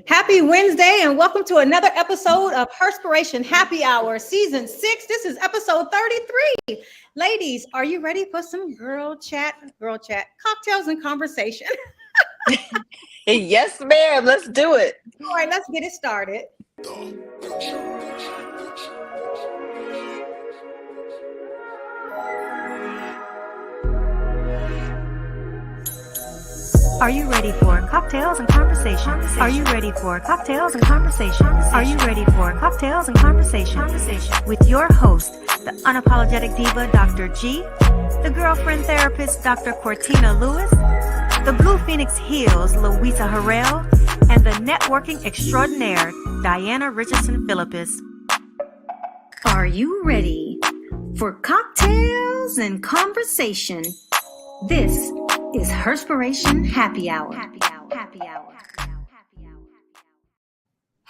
Happy Wednesday and welcome to another episode of Herspiration Happy Hour, Season 6. This is episode 33. Ladies, are you ready for some girl chat, cocktails and conversation? Yes, ma'am. Let's do it. All right, let's get it started. Are you ready for cocktails and conversation? Are you ready for cocktails and conversation? Are you ready for cocktails and conversation? With your host, the unapologetic diva, Dr. G, the girlfriend therapist, Dr. Cortina Lewis, the Blue Phoenix Heels, Louisa Harrell, and the networking extraordinaire, Diana Richardson Philippus. Are you ready for cocktails and conversation? This is Herspiration Happy Hour.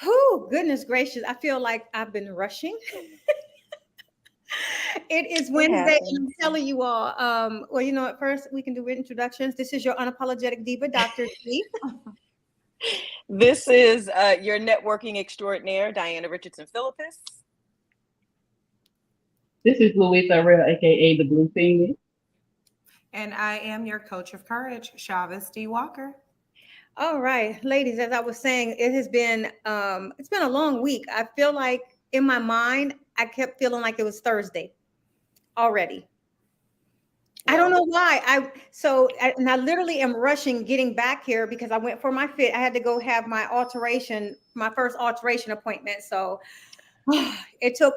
Oh, goodness gracious. I feel like I've been rushing. It is Wednesday, and I'm telling you all. Well, you know what? First, we can do introductions. This is your unapologetic diva, Dr. G. This is your networking extraordinaire, Diana Richardson Philippus. This is Louisa Harrell, aka the Blue Phoenix. And I am your coach of courage, Chavez D. Walker. All right, ladies, as I was saying, it has been it's been a long week. I feel like in my mind, I kept feeling like it was Thursday already. I don't know why. I literally am rushing getting back here because I went for my fit. I had to go have my first alteration appointment. So it took.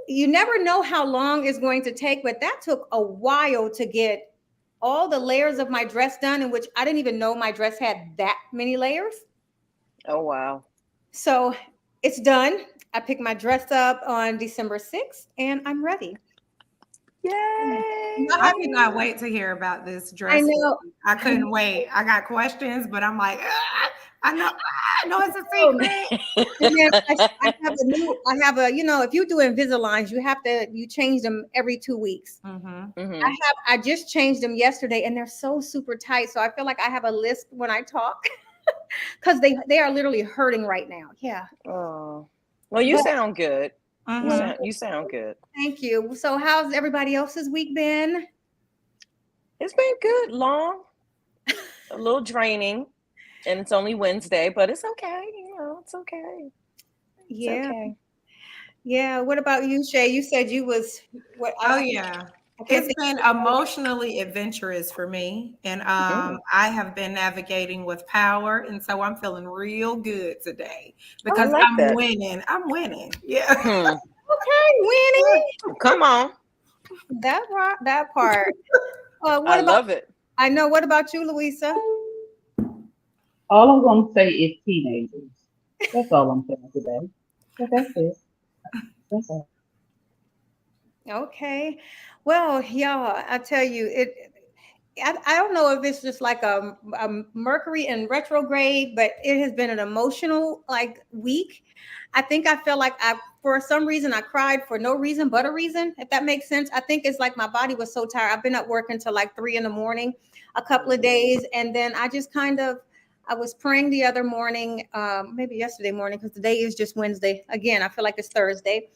You never know how long it's going to take, but that took a while to get all the layers of my dress done, in which I didn't even know my dress had that many layers. Oh, wow. So it's done. I picked my dress up on December 6th, and I'm ready. Yay! I could not wait to hear about this dress. I know. I couldn't wait. I got questions, but I'm like, I know it's a secret. And then I have a, if you do Invisaligns, you change them every 2 weeks. Mm-hmm. Mm-hmm. I just changed them yesterday, and they're so super tight. So I feel like I have a lisp when I talk because they are literally hurting right now. Yeah. Oh, well, you sound good. Mm-hmm. You sound good. Thank you. So how's everybody else's week been? It's been good, long, a little draining, and it's only Wednesday, but it's okay. It's okay. Yeah. It's okay. Yeah. What about you, Shay? You said you was what? Oh, yeah. It's been emotionally adventurous for me. And I have been navigating with power. And so I'm feeling real good today because I'm winning. I'm winning. Yeah. Okay, winning. Come on. That part. I love it. I know. What about you, Louisa? All I'm going to say is teenagers. That's all I'm saying today. So that's it. That's all. Okay. Well, y'all, I tell you, I don't know if it's just like a Mercury in retrograde, but it has been an emotional week. I think I feel like for some reason I cried for no reason but a reason, if that makes sense. I think it's like my body was so tired. I've been at work until 3 a.m, a couple of days. And then I just I was praying the other morning, maybe yesterday morning, because today is just Wednesday. Again, I feel like it's Thursday.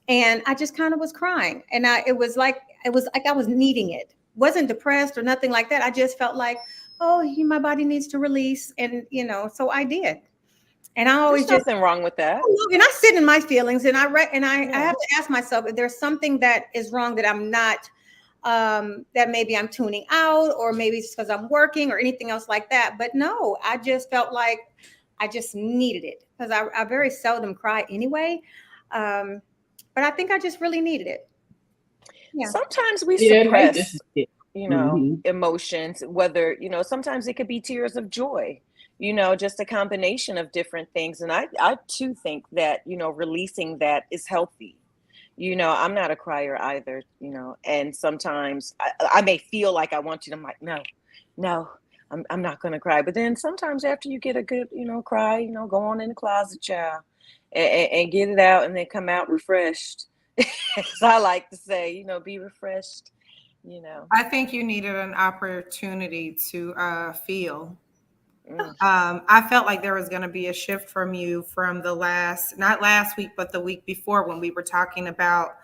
And I just kind of was crying. And it was like I was needing it. Wasn't depressed or nothing like that. I just felt like, my body needs to release. And, so I did. And I always There's nothing wrong with that. And I sit in my feelings and I have to ask myself if there's something that is wrong that I'm not, that maybe I'm tuning out, or maybe it's because I'm working or anything else like that. But no, I just felt like I just needed it because I very seldom cry anyway. But I think I just really needed it. Yeah. Sometimes we suppress, emotions, whether, sometimes it could be tears of joy, just a combination of different things. And I too think that, releasing that is healthy. I'm not a crier either, and sometimes I may feel like I want to. I'm like, no, I'm not going to cry. But then sometimes after you get a good, cry, go on in the closet, child, and get it out and then come out refreshed. As I like to say, be refreshed, I think you needed an opportunity to feel. I felt like there was going to be a shift from you from not last week, but the week before when we were talking about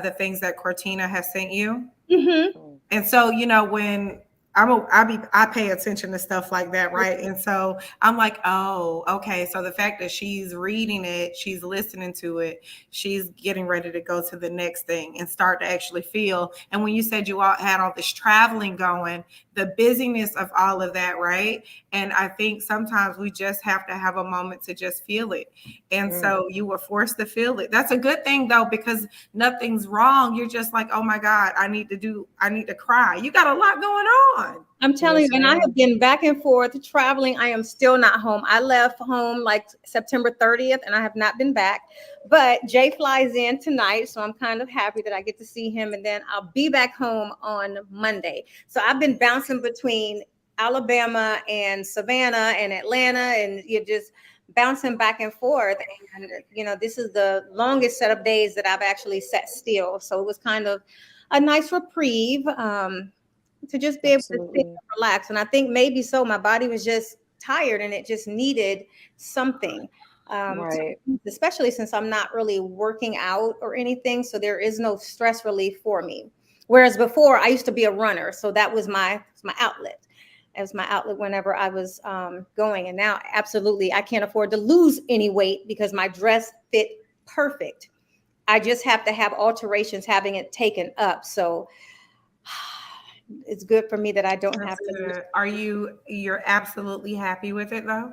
the things that Cortina has sent you. Mm-hmm. And so, when I pay attention to stuff like that, right? And so I'm like, oh, okay. So the fact that she's reading it, she's listening to it, she's getting ready to go to the next thing and start to actually feel. And when you said you all had all this traveling going, the busyness of all of that, right? And I think sometimes we just have to have a moment to just feel it. And so you were forced to feel it. That's a good thing though, because nothing's wrong. You're just like, oh my God, I need to cry. You got a lot going on. I'm telling you, and I have been back and forth traveling. I am still not home. I left home like September 30th, and I have not been back. But Jay flies in tonight, so I'm kind of happy that I get to see him, and then I'll be back home on Monday. So I've been bouncing between Alabama and Savannah and Atlanta, and you're just bouncing back and forth. And this is the longest set of days that I've actually sat still. So it was kind of a nice reprieve. To just be able to sit and relax. And I think maybe so, my body was just tired and it just needed something. Right. Especially since I'm not really working out or anything. So there is no stress relief for me. Whereas before I used to be a runner. So that was my outlet. It was my outlet whenever I was going. And now absolutely I can't afford to lose any weight because my dress fit perfect. I just have to have alterations having it taken up. So it's good for me that I don't have to. You're absolutely happy with it though?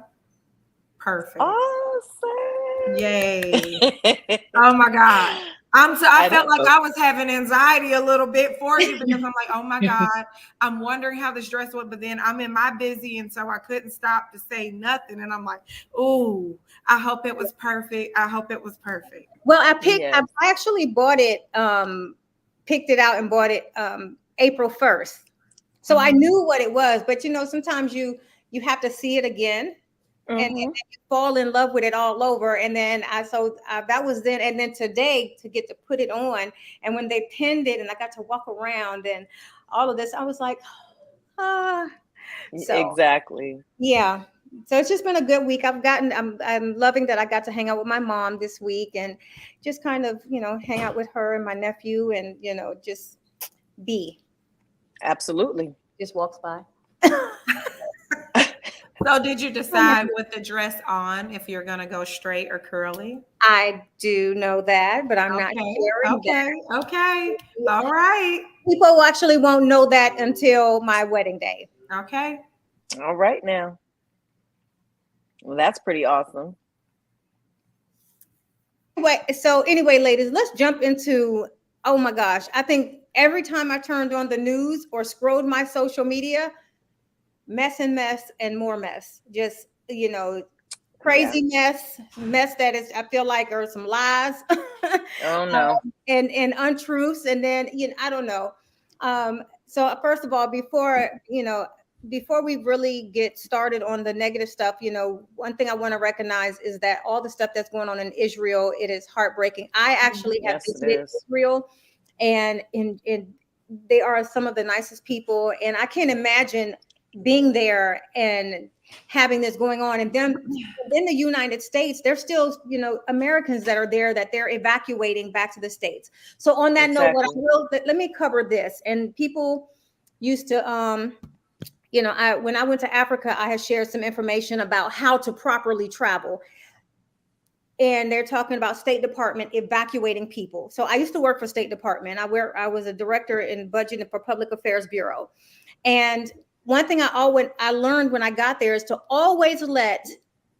Perfect. Awesome. Yay. Oh my God. I felt like I was having anxiety a little bit for you because I'm like, oh my God, I'm wondering how this dress went, but then I'm in my busy. And so I couldn't stop to say nothing. And I'm like, oh, I hope it was perfect. I hope it was perfect. Well, I actually bought it, picked it out and bought it April 1st. So I knew what it was, but sometimes you have to see it again and you fall in love with it all over. And then that was then, and then today to get to put it on. And when they pinned it and I got to walk around and all of this, I was like, So, exactly. Yeah. So it's just been a good week. I'm loving that I got to hang out with my mom this week and just kind of, hang out with her and my nephew and, just be. Absolutely. Just walks by. So did you decide with the dress on if you're going to go straight or curly? I do know that, but I'm not sharing that. Okay. All right. People actually won't know that until my wedding day. Okay. All right now. Well, that's pretty awesome. Anyway, ladies, let's jump into, oh my gosh, I think every time I turned on the news or scrolled my social media, mess and more mess. Just, crazy mess that is, I feel like are some lies. Oh no. And untruths. And then, I don't know. So first of all, before we really get started on the negative stuff, one thing I want to recognize is that all the stuff that's going on in Israel, it is heartbreaking. I actually have visited Israel, and they are some of the nicest people. And I can't imagine being there and having this going on. And then in the United States, there's still, Americans that are there that they're evacuating back to the States. So on that note, let me cover this. And people used to, when I went to Africa, I had shared some information about how to properly travel. And they're talking about State Department evacuating people. So I used to work for State Department. I was a director in budget for Public Affairs Bureau. And one thing I learned when I got there is to always let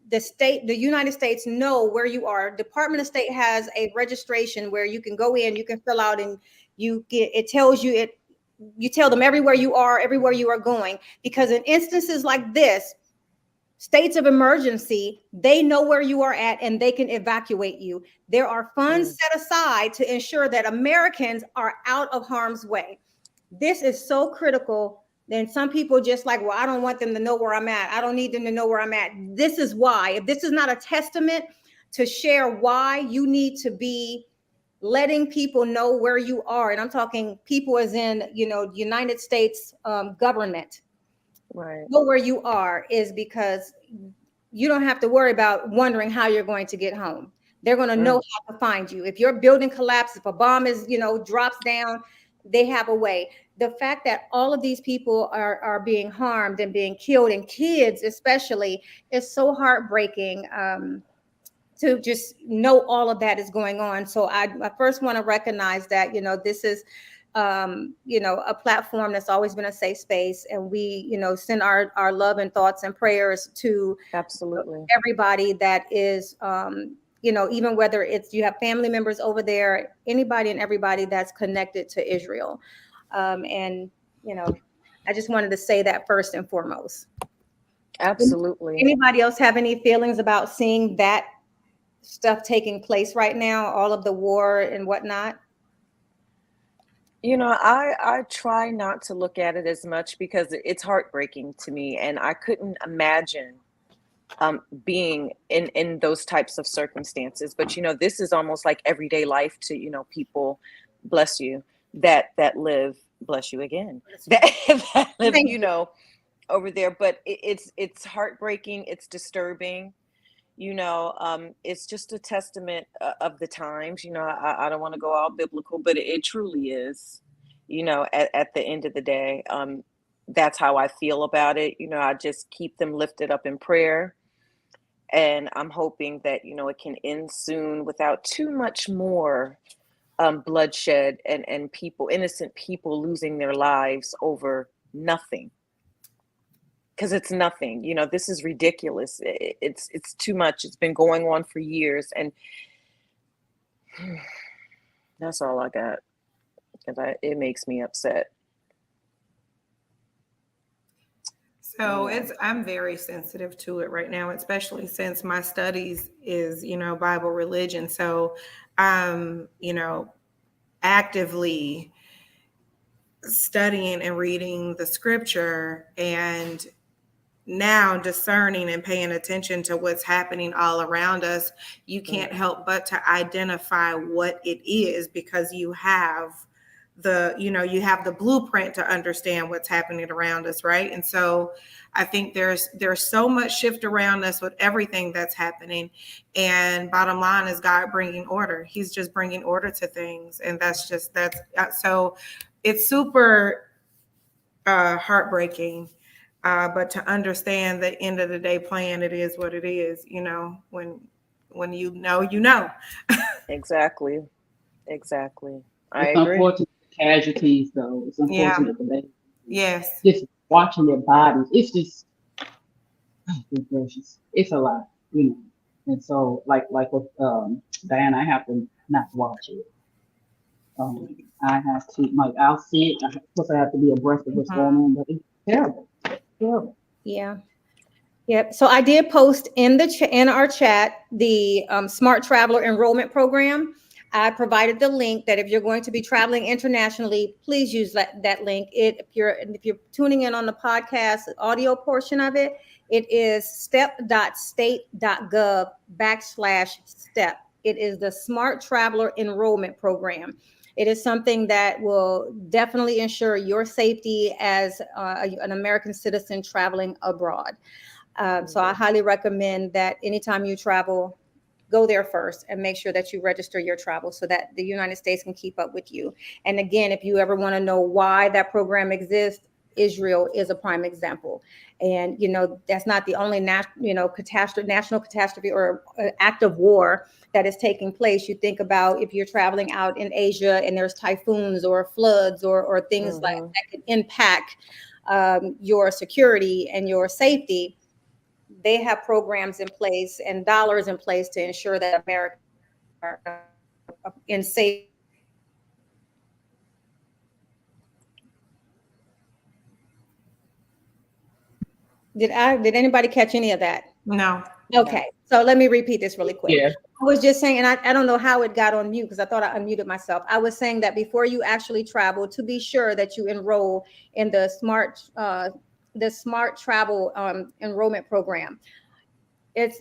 the United States know where you are. Department of State has a registration where you can go in, you can fill out, and it tells you you tell them everywhere you are going, because in instances like this, states of emergency, they know where you are at and they can evacuate you. There are funds set aside to ensure that Americans are out of harm's way. This is so critical. Then some people just like, well, I don't want them to know where I'm at. I don't need them to know where I'm at. This is why. If this is not a testament to share why you need to be letting people know where you are, and I'm talking people as in, United States government, Right. go where you are is because you don't have to worry about wondering how you're going to get home. They're going to know how to find you. If your building collapses, if a bomb is, drops down, they have a way. The fact that all of these people are being harmed and being killed, and kids especially, is so heartbreaking. To just know all of that is going on. So I first want to recognize that, this is, a platform that's always been a safe space. And we, send our love and thoughts and prayers to Absolutely. everybody that is, even whether it's you have family members over there, anybody and everybody that's connected to Israel. And, I just wanted to say that first and foremost. Absolutely. Anybody else have any feelings about seeing that stuff taking place right now, all of the war and whatnot? I try not to look at it as much because it's heartbreaking to me, and I couldn't imagine being in those types of circumstances. But this is almost like everyday life to people, bless you, that live, bless you again, that live over there. But it's heartbreaking, it's disturbing. It's just a testament of the times. I don't want to go all biblical, but it truly is. At the end of the day, that's how I feel about it. I just keep them lifted up in prayer, and I'm hoping that it can end soon without too much more bloodshed and innocent people losing their lives over nothing. Because it's nothing. This is ridiculous. It's too much. It's been going on for years, and that's all I got. Because it makes me upset. So I'm very sensitive to it right now, especially since my studies is, Bible religion. So I'm, actively studying and reading the scripture, and now discerning and paying attention to what's happening all around us. You can't help but to identify what it is, because you have the blueprint to understand what's happening around us, right? And so I think there's so much shift around us with everything that's happening, and bottom line is God bringing order. He's just bringing order to things, and that's so it's super heartbreaking. But to understand the end of the day plan, it is what it is. When you know. Exactly. I It's agree. unfortunate casualties, though. It's unfortunate that they Yes. just watching their bodies. It's just, oh, good gracious, it's a lot, And so, like with Diana, I have to not watch it. I have to, like, I'll see it. Of course, I have to be abreast of what's going on, but it's terrible. Terrible. Yeah. Yep. So I did post in our chat the Smart Traveler Enrollment Program. I provided the link that if you're going to be traveling internationally, please use that link. If you're tuning in on the podcast audio portion of it, it is step.state.gov/step. It is the Smart Traveler Enrollment Program. It is something that will definitely ensure your safety as an American citizen traveling abroad. So I highly recommend that anytime you travel, go there first and make sure that you register your travel so that the United States can keep up with you. And again, if you ever want to know why that program exists, Israel is a prime example. And, that's not the only national catastrophe or act of war that is taking place. You think about if you're traveling out in Asia and there's typhoons or floods or things like that could impact your security and your safety. They have programs in place and dollars in place to ensure that Americans are in safe. Did anybody catch any of that? No. Okay, so let me repeat this really quick. Yeah. I was just saying, and I don't know how it got on mute because I thought I unmuted myself. I was saying that before you actually travel, to be sure that you enroll in the Smart Travel Enrollment Program.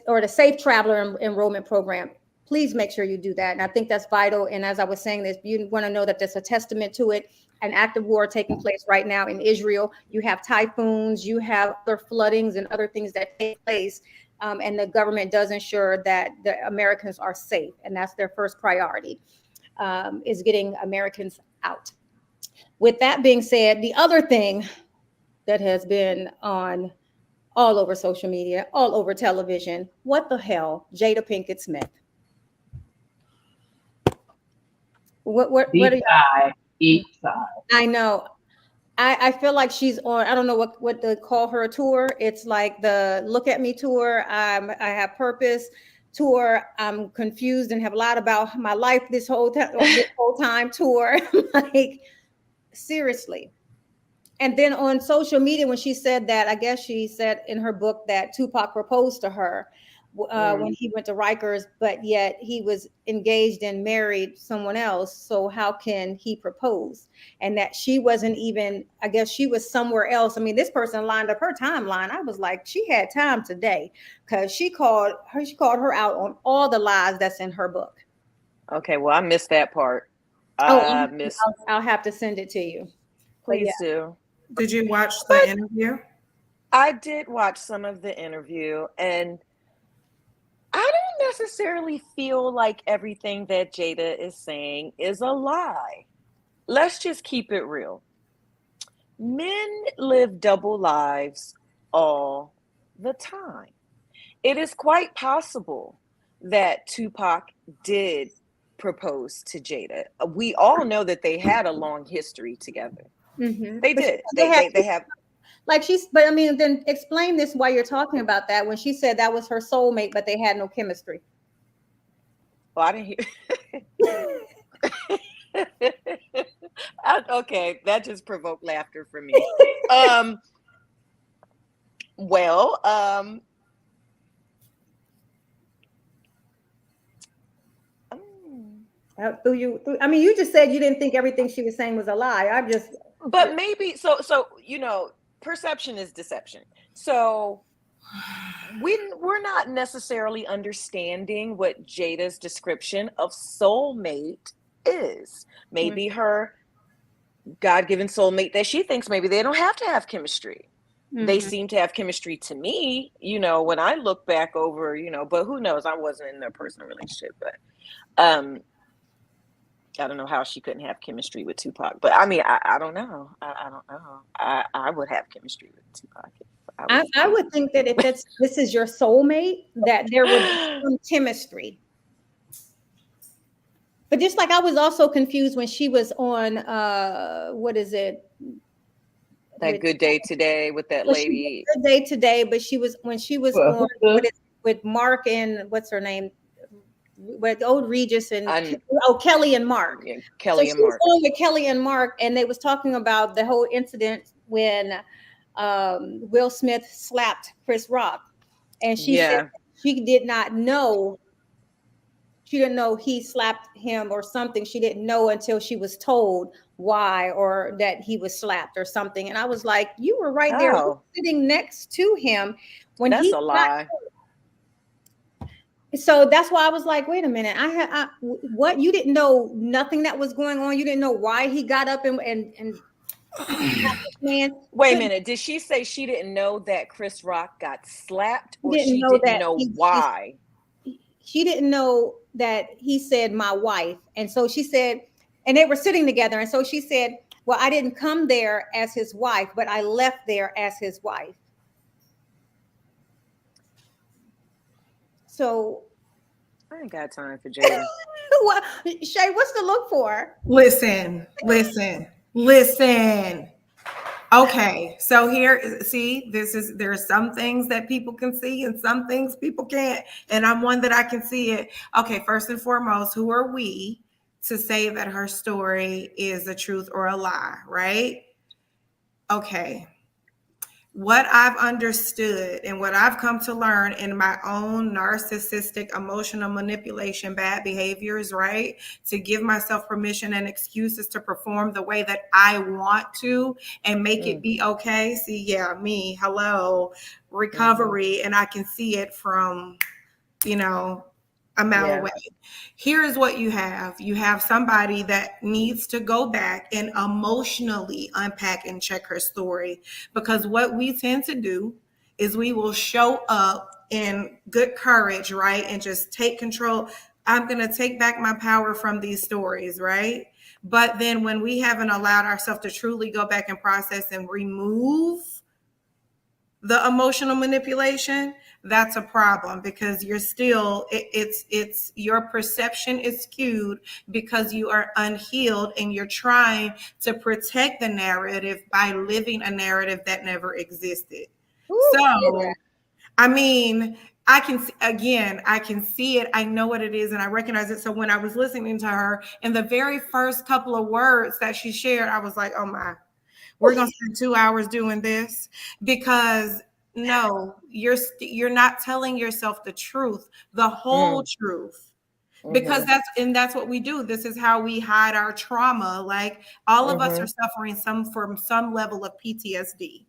Or the Safe Traveler Enrollment Program. Please make sure you do that. And I think that's vital. And as I was saying this, you want to know that there's a testament to it. an active war taking place right now in Israel. You have typhoons, you have other floodings and other things that take place. And the government does ensure that the Americans are safe. And that's their first priority, is getting Americans out. With that being said, the other thing that has been on all over social media, all over television, what the hell, Jada Pinkett Smith? What are you? Each side. I know. I feel like she's on, I don't know what to call her tour. It's like the Look at Me tour. I have purpose tour. I'm confused and have lied about my life this whole time tour. Like, seriously. And then on social media, when she said that, I guess she said in her book that Tupac proposed to her when he went to Rikers, but yet he was engaged and married someone else. So how can he propose? And that she wasn't even, I guess she was somewhere else. I mean, this person lined up her timeline. I was like, she had time today, because she called her out on all the lies that's in her book. Okay, well, I missed that part. I'll have to send it to you. Please do. Did you watch the interview? I did watch some of the interview, and I don't necessarily feel like everything that Jada is saying is a lie. Let's just keep it real. Men live double lives all the time. It is quite possible that Tupac did propose to Jada. We all know that they had a long history together. Mm-hmm. They did. They have. Like but I mean, then explain this while you're talking about that. When she said that was her soulmate, but they had no chemistry. Well, I didn't hear. Okay, that just provoked laughter from me. I mean, you just said you didn't think everything she was saying was a lie. But maybe so. Perception is deception. So we're not necessarily understanding what Jada's description of soulmate is. Maybe her God-given soulmate that she thinks maybe they don't have to have chemistry. Mm-hmm. They seem to have chemistry to me, when I look back over, but who knows? I wasn't in their personal relationship, but I don't know how she couldn't have chemistry with Tupac. But I mean, I don't know. I don't know. I would have chemistry with Tupac. I would think that if this is your soulmate, that there would be some chemistry. But just like I was also confused when she was on what is it? That Good Day Today with that lady. Good Day Today, but when she was on with Mark and what's her name? With old Regis and Kelly and Mark. Yeah, Kelly and Mark. So she was on with Kelly and Mark, and they was talking about the whole incident when Will Smith slapped Chris Rock, and she said she did not know. She didn't know he slapped him or something. She didn't know until she was told why, or that he was slapped or something. And I was like, you were right there sitting next to him when that's a lie. So that's why I was like, wait a minute. What? You didn't know nothing that was going on. You didn't know why he got up and man. Wait a minute. Did she say she didn't know that Chris Rock got slapped, or she didn't know why? She didn't know that he said my wife. And so she said, and they were sitting together. And so she said, well, I didn't come there as his wife, but I left there as his wife. So I ain't got time for Jada. Shay, what's to look for? Listen. Okay, so there's some things that people can see and some things people can't, and I'm one that I can see it. Okay, first and foremost, who are we to say that her story is a truth or a lie, right? Okay. What I've understood and what I've come to learn in my own narcissistic emotional manipulation, bad behaviors, right? To give myself permission and excuses to perform the way that I want to and make it be okay. See, me, hello, recovery. And I can see it from, a mile away. Here is what you have. You have somebody that needs to go back and emotionally unpack and check her story, because what we tend to do is we will show up in good courage, right? And just take control. I'm going to take back my power from these stories, right? But then when we haven't allowed ourselves to truly go back and process and remove the emotional manipulation, that's a problem, because you're still, it's your perception is skewed because you are unhealed and you're trying to protect the narrative by living a narrative that never existed. Ooh, so I mean, I can see it. I know what it is and I recognize it. So when I was listening to her, in the very first couple of words that she shared, I was like, oh my, we're going to spend 2 hours doing this, because no, you're not telling yourself the truth, the whole truth. Because that's what we do. This is how we hide our trauma. Like, all of us are suffering from some level of PTSD.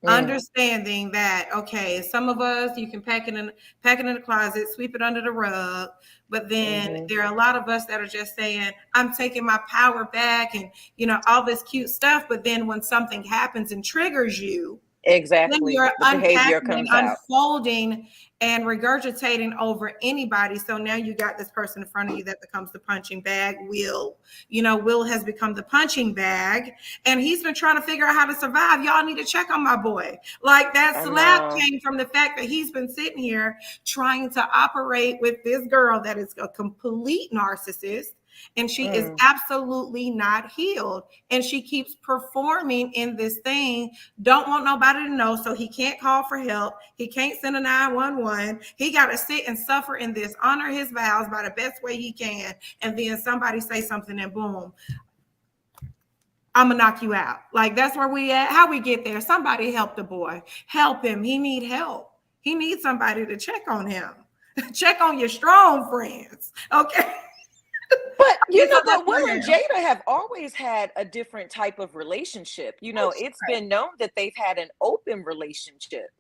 Understanding that, okay, some of us, you can pack it in the closet, sweep it under the rug, but then there are a lot of us that are just saying, I'm taking my power back, and all this cute stuff. But then when something happens and triggers you, then you're the behavior unpacking and comes out. unfolding and regurgitating over anybody. So now you got this person in front of you that becomes the punching bag. Will has become the punching bag, and he's been trying to figure out how to survive. Y'all need to check on my boy. Like, that slap came from the fact that he's been sitting here trying to operate with this girl that is a complete narcissist. And she is absolutely not healed. And she keeps performing in this thing. Don't want nobody to know. So he can't call for help. He can't send a 911. He got to sit and suffer in this, honor his vows by the best way he can. And then somebody say something and boom, I'm going to knock you out. Like, that's where we at. How we get there? Somebody help the boy. Help him. He need help. He needs somebody to check on him. Check on your strong friends. Okay. But but Will and Jada have always had a different type of relationship. It's been known that they've had an open relationship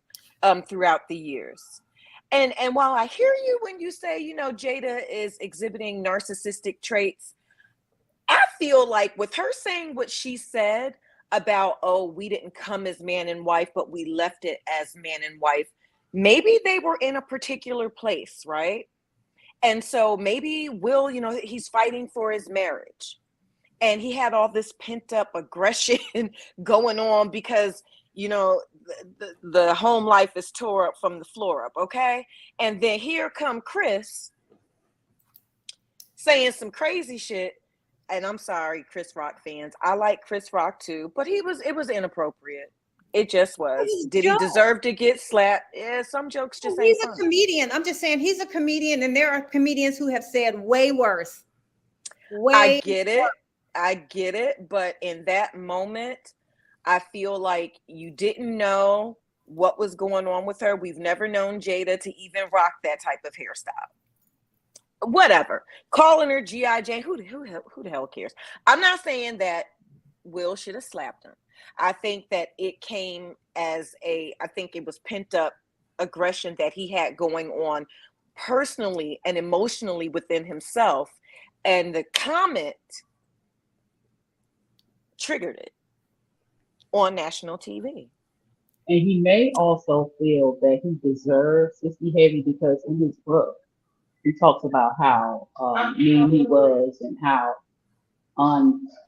throughout the years. And while I hear you when you say, Jada is exhibiting narcissistic traits, I feel like with her saying what she said about, oh, we didn't come as man and wife, but we left it as man and wife, maybe they were in a particular place, right? And so maybe Will, he's fighting for his marriage, and he had all this pent up aggression going on because, the home life is tore up from the floor up. Okay. And then here come Chris saying some crazy shit. And I'm sorry, Chris Rock fans. I like Chris Rock too, but it was inappropriate. It just was. Did he deserve to get slapped? Yeah, some jokes just ain't fun. He's a comedian. I'm just saying, he's a comedian, and there are comedians who have said way worse. I get it. But in that moment, I feel like you didn't know what was going on with her. We've never known Jada to even rock that type of hairstyle. Whatever. Calling her G.I. Jane. Who the hell cares? I'm not saying that Will should have slapped him. I think that it came as I think it was pent up aggression that he had going on personally and emotionally within himself. And the comment triggered it on national TV. And he may also feel that he deserves this behavior because in his book, he talks about how mean he was and how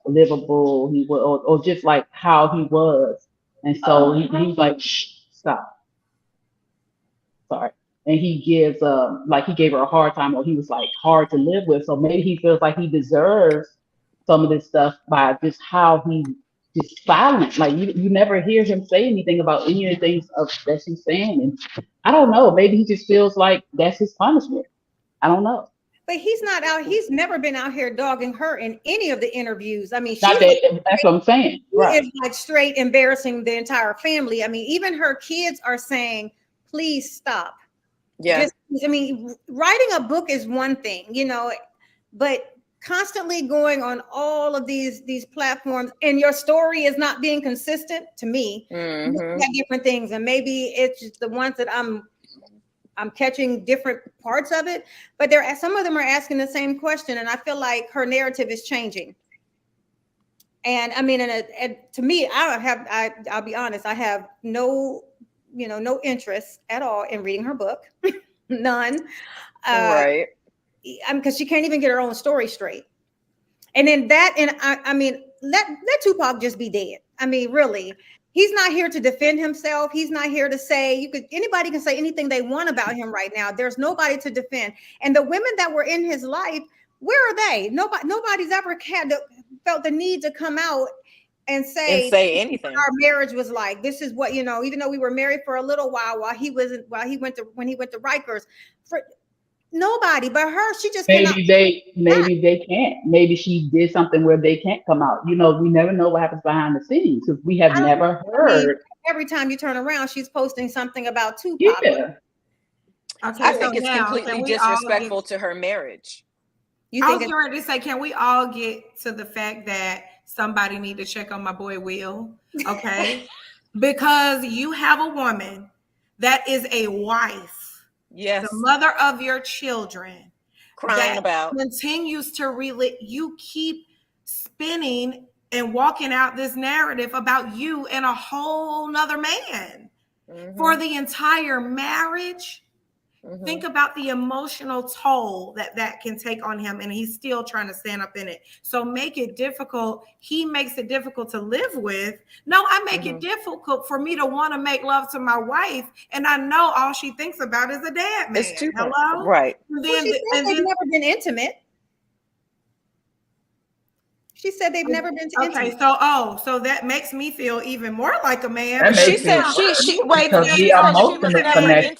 unlivable he was, or just like how he was. And so he's like, shh, stop. Sorry. And he gives, like he gave her a hard time, or he was like hard to live with. So maybe he feels like he deserves some of this stuff by just how he just silent. Like you never hear him say anything about any of the things that she's saying. And I don't know, maybe he just feels like that's his punishment. I don't know. But he's not out. He's never been out here dogging her in any of the interviews. I mean, that's what I'm saying. She is like straight embarrassing the entire family. I mean, even her kids are saying, please stop. Yeah. Writing a book is one thing, but constantly going on all of these platforms and your story is not being consistent, to me, looking at different things. And maybe it's just the ones that I'm I'm catching different parts of it, but some of them are asking the same question, and I feel like her narrative is changing. And I mean, and to me, I'll be honest, I have no interest at all in reading her book, none. Right. Because she can't even get her own story straight. And then I mean, let Tupac just be dead. I mean, really, he's not here to defend himself. He's not here to say anybody can say anything they want about him right now. There's nobody to defend. And the women that were in his life, where are they? Nobody's ever felt the need to come out and say anything. Our marriage was like, this is what, even though we were married for a little while when he went to Rikers, for nobody but her. She just maybe they can't. Maybe she did something where they can't come out. We never know what happens behind the scenes, because we have never heard. I mean, every time you turn around, she's posting something about Tupac. Yeah. Okay, I think it's completely disrespectful to her marriage. I was going to say, can we all get to the fact that somebody need to check on my boy Will? Okay. Because you have a woman that is a wife. Yes. The mother of your children. Crying about. Continues to you keep spinning and walking out this narrative about you and a whole nother man for the entire marriage. Think about the emotional toll that can take on him, and he's still trying to stand up in it. So make it difficult. He makes it difficult to live with. No, I make it difficult for me to want to make love to my wife, and I know all she thinks about is a dad man. Hello, right? And then, they've never been intimate. She said they've never been to intimate. So that makes me feel even more like a man. She said she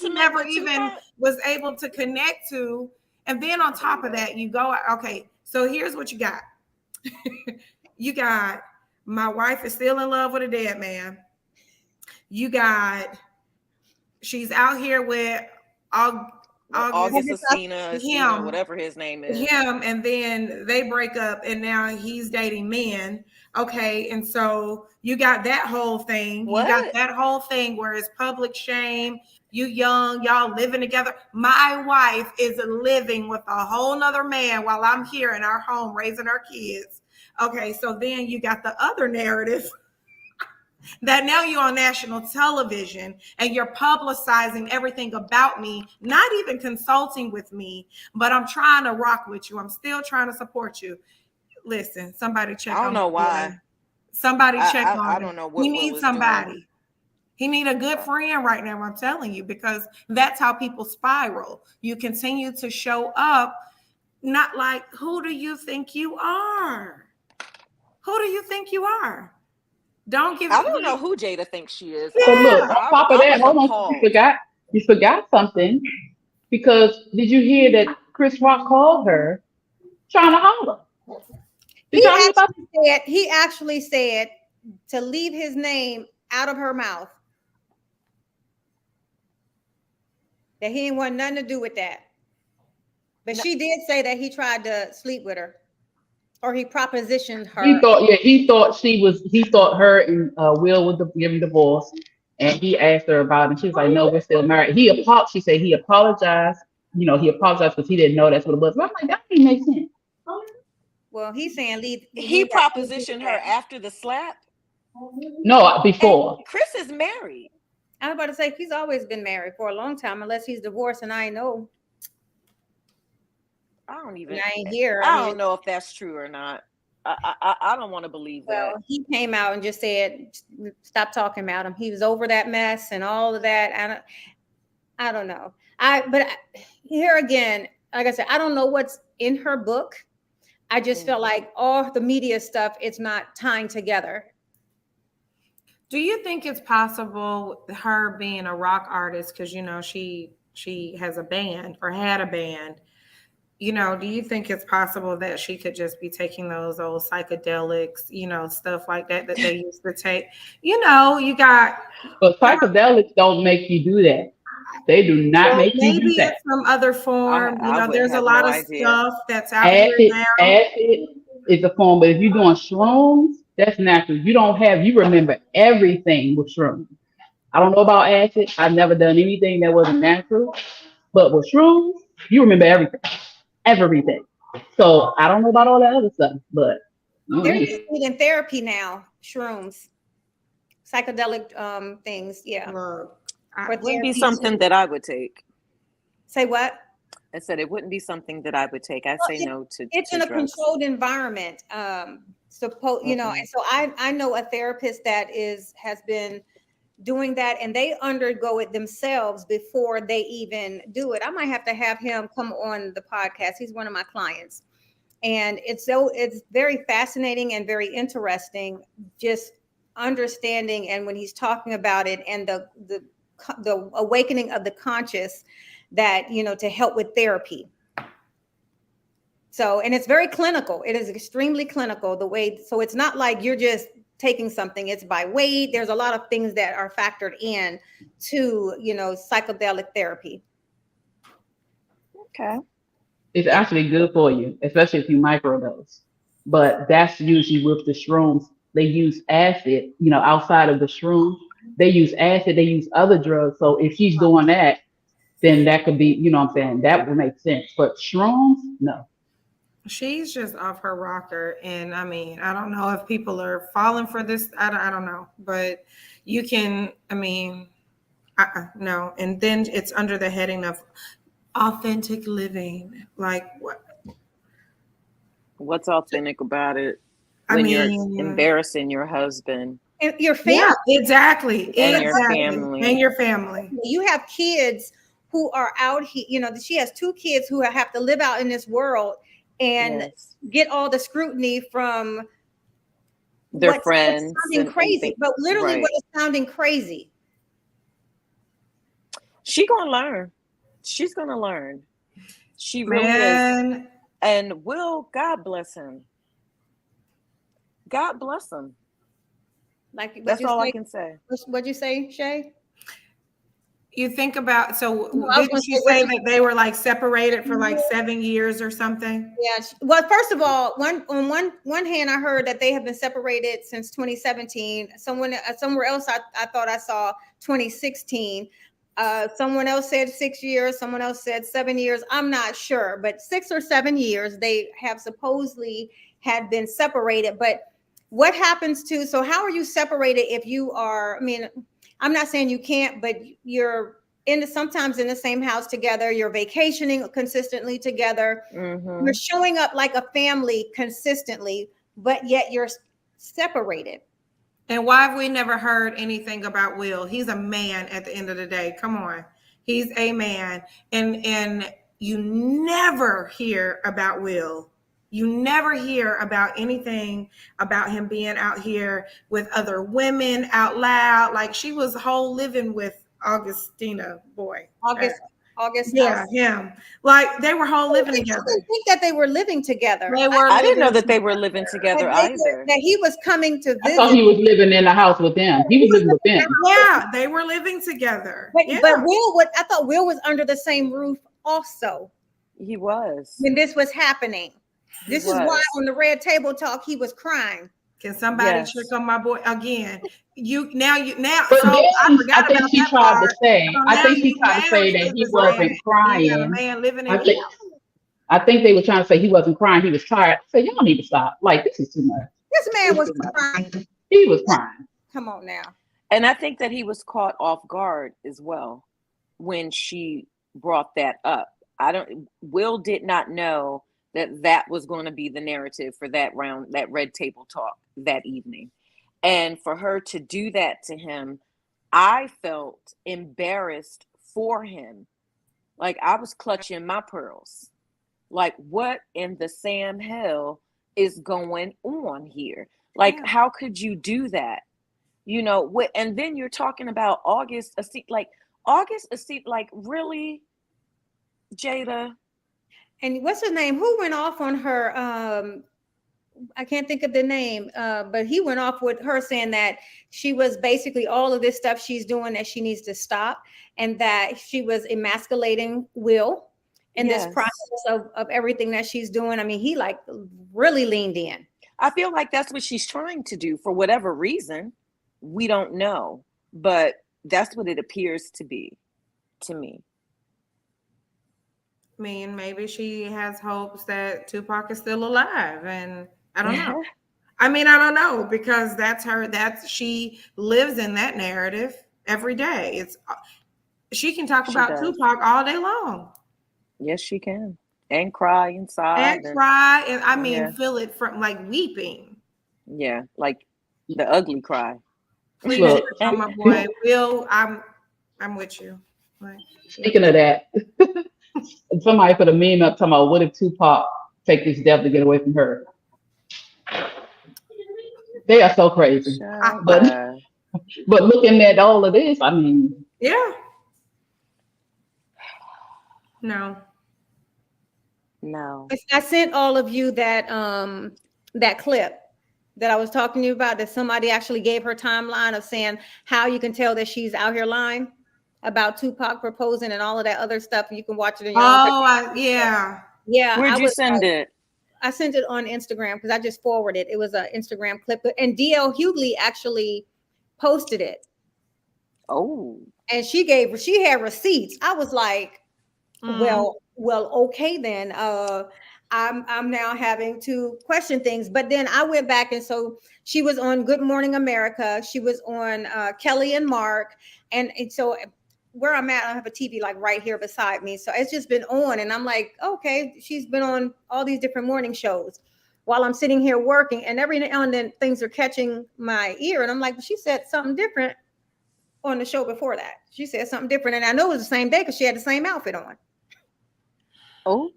never even was able to connect to. And then on top of that, you go, okay, so here's what you got. You got, my wife is still in love with a dead man. You got, she's out here with August Asina, whatever his name is. Him, and then they break up, and now he's dating men. Okay, and so you got that whole thing. What? You got that whole thing where it's public shame. You young, y'all living together. My wife is living with a whole nother man while I'm here in our home raising our kids. Okay, so then you got the other narrative that now you're on national television and you're publicizing everything about me, not even consulting with me, but I'm trying to rock with you. I'm still trying to support you. Listen, somebody check on him. I don't know why. Somebody check on him. I don't know what he needs somebody. Doing. He need a good friend right now, I'm telling you, because that's how people spiral. You continue to show up, not like, who do you think you are? Who do you think you are? I don't know who Jada thinks she is. So look, on top of that, hold on, you forgot something, because did you hear that Chris Rock called her trying to holler? He actually said to leave his name out of her mouth. That he didn't want nothing to do with that. But she did say that he tried to sleep with her. Or he propositioned her. He thought her and Will was getting divorced, and he asked her about it, and she was like, no, we're still married. She said he apologized. He apologized because he didn't know that's what it was. But I'm like, that didn't make sense. Well, he's saying he propositioned her after the slap? No, before. And Chris is married. I was about to say, he's always been married for a long time, unless he's divorced and I know. I ain't here. I don't know if that's true or not. I don't want to believe that. Well, he came out and just said, stop talking about him. He was over that mess and all of that. I don't know. But here again, like I said, I don't know what's in her book. I just felt like all the media stuff, it's not tying together. Do you think it's possible, her being a rock artist, because she has a band or had a band? Do you think it's possible that she could just be taking those old psychedelics, stuff like that they used to take? You got. But psychedelics don't make you do that. They do not make you do that. Maybe in some other form. There's a lot of stuff that's out here now. Acid is a form, but if you're doing shrooms, that's natural. You remember everything with shrooms. I don't know about acid. I've never done anything that wasn't natural. But with shrooms, you remember everything. So I don't know about all that other stuff, but They're using it in therapy now. Shrooms, psychedelic things. Yeah, Look, for It wouldn't be therapy something too. that I would take. Say what? I said it wouldn't be something that I would take. I Well, say no it's to in a drugs. controlled environment. You know, Mm-mm. and so I know a therapist that has been doing that, and they undergo it themselves before they even do it. I might have to have him come on the podcast. He's one of my clients, and it's very fascinating and very interesting, just understanding. And when he's talking about it, and the awakening of the conscious, that to help with therapy. So, and it's very clinical. It is extremely clinical the way. So it's not like you're just taking something. It's by weight. There's a lot of things that are factored in to, psychedelic therapy. Okay. it's Yeah. actually good for you, especially if you microdose. But that's usually with the shrooms. They use acid, outside of the shrooms. They use acid, they use other drugs. So if she's doing that, then that could be, what I'm saying, that would make sense. But shrooms, no. she's just off her rocker, and I mean, I don't know if people are falling for this. I don't know, but you can. I mean, no. And then it's under the heading of authentic living. Like what? What's authentic about it I when you're mean, embarrassing your husband And your yeah, family. exactly, and your exactly, and family? your family. You have kids who are out here. She has two kids who have to live out in this world and Yes. get all the scrutiny from Their what's friends sounding and crazy, think but literally what right. is sounding crazy. She gonna learn. She's gonna learn. She really is. Man, And Will, God bless him. God bless him. Like what That's you all I say? can say. What'd you say, Shay? you think about, No, so I was going didn't to you say what say you. that they were like separated for like 7 years or something? Yeah. Well, first of all, one hand, I heard that they have been separated since 2017. Somewhere else, I thought I saw 2016. Someone else said 6 years. Someone else said 7 years. I'm not sure, but 6 or 7 years they have supposedly had been separated. But what happens to? So how are you separated if you are? I mean, I'm not saying you can't, but you're sometimes in the same house together. You're vacationing consistently together. You're Mm-hmm. showing up like a family consistently, but yet you're separated. And why have we never heard anything about Will? He's a man at the end of the day. Come on. He's a man. And you never hear about Will. You never hear about anything about him being out here with other women out loud. Like she was whole living with Augustina boy. August Yeah, him. Like they were whole living I together. didn't think that they were living together. They were I didn't know living that they were together. living together either. That he was coming to I thought visit. he was living in the house with them. He He was was living with living in them. the house. Yeah, they were living together. Yeah. But I thought Will was under the same roof also He was. when this was happening. He This is why was. on the Red Table Talk he was crying. Can somebody Yes. check on my boy again? Now. But So I then I forgot think about she that tried to part. say, So I now think she tried to say you that live he as man. wasn't You got a crying. man living in I your think house. I think they were trying to say he wasn't crying. He was tired. I said, y'all need to stop. Like this is too much. This man This was is too much. crying. He was crying. Come on now. And I think that he was caught off guard as well when she brought that up. Will did not know that was going to be the narrative for that round, that Red Table Talk that evening. And for her to do that to him, I felt embarrassed for him. Like I was clutching my pearls. Like what in the Sam hell is going on here? Like Yeah. how could you do that? And then you're talking about August, like really, Jada. And what's her name? Who went off on her? I can't think of the name, but he went off with her saying that she was basically all of this stuff she's doing that she needs to stop, and that she was emasculating Will in this Yes. process of everything that she's doing. I mean, he like really leaned in. I feel like that's what she's trying to do for whatever reason. We don't know, but that's what it appears to be to me. mean, maybe she has hopes that Tupac is still alive, and I don't know. I mean, I don't know, because that's her. She lives in that narrative every day. She can talk about Tupac all day long. Yes, she can, and cry inside, and cry, and I mean, feel it from like weeping. Yeah, like the ugly cry. Please, my boy Will. I'm with you. Like, speaking of that, somebody put a meme up talking about what if Tupac take this death to get away from her. They are so crazy. But looking at all of this, I mean, yeah. No. I sent all of you that that clip that I was talking to you about, that somebody actually gave her timeline of saying how you can tell that she's out here lying about Tupac proposing and all of that other stuff. You can watch it in your own. Yeah. Where'd you send it? I sent it on Instagram because I just forwarded. It was an Instagram clip, and DL Hughley actually posted it. Oh. And she had receipts. I was like, well, okay then. I'm now having to question things. But then I went back, and so she was on Good Morning America. She was on Kelly and Mark, and so where I'm at, I have a TV like right here beside me. So it's just been on, and I'm like, okay, she's been on all these different morning shows while I'm sitting here working, and every now and then things are catching my ear, and I'm like, well, she said something different on the show before that. She said something different, and I know it was the same day because she had the same outfit on. Oh.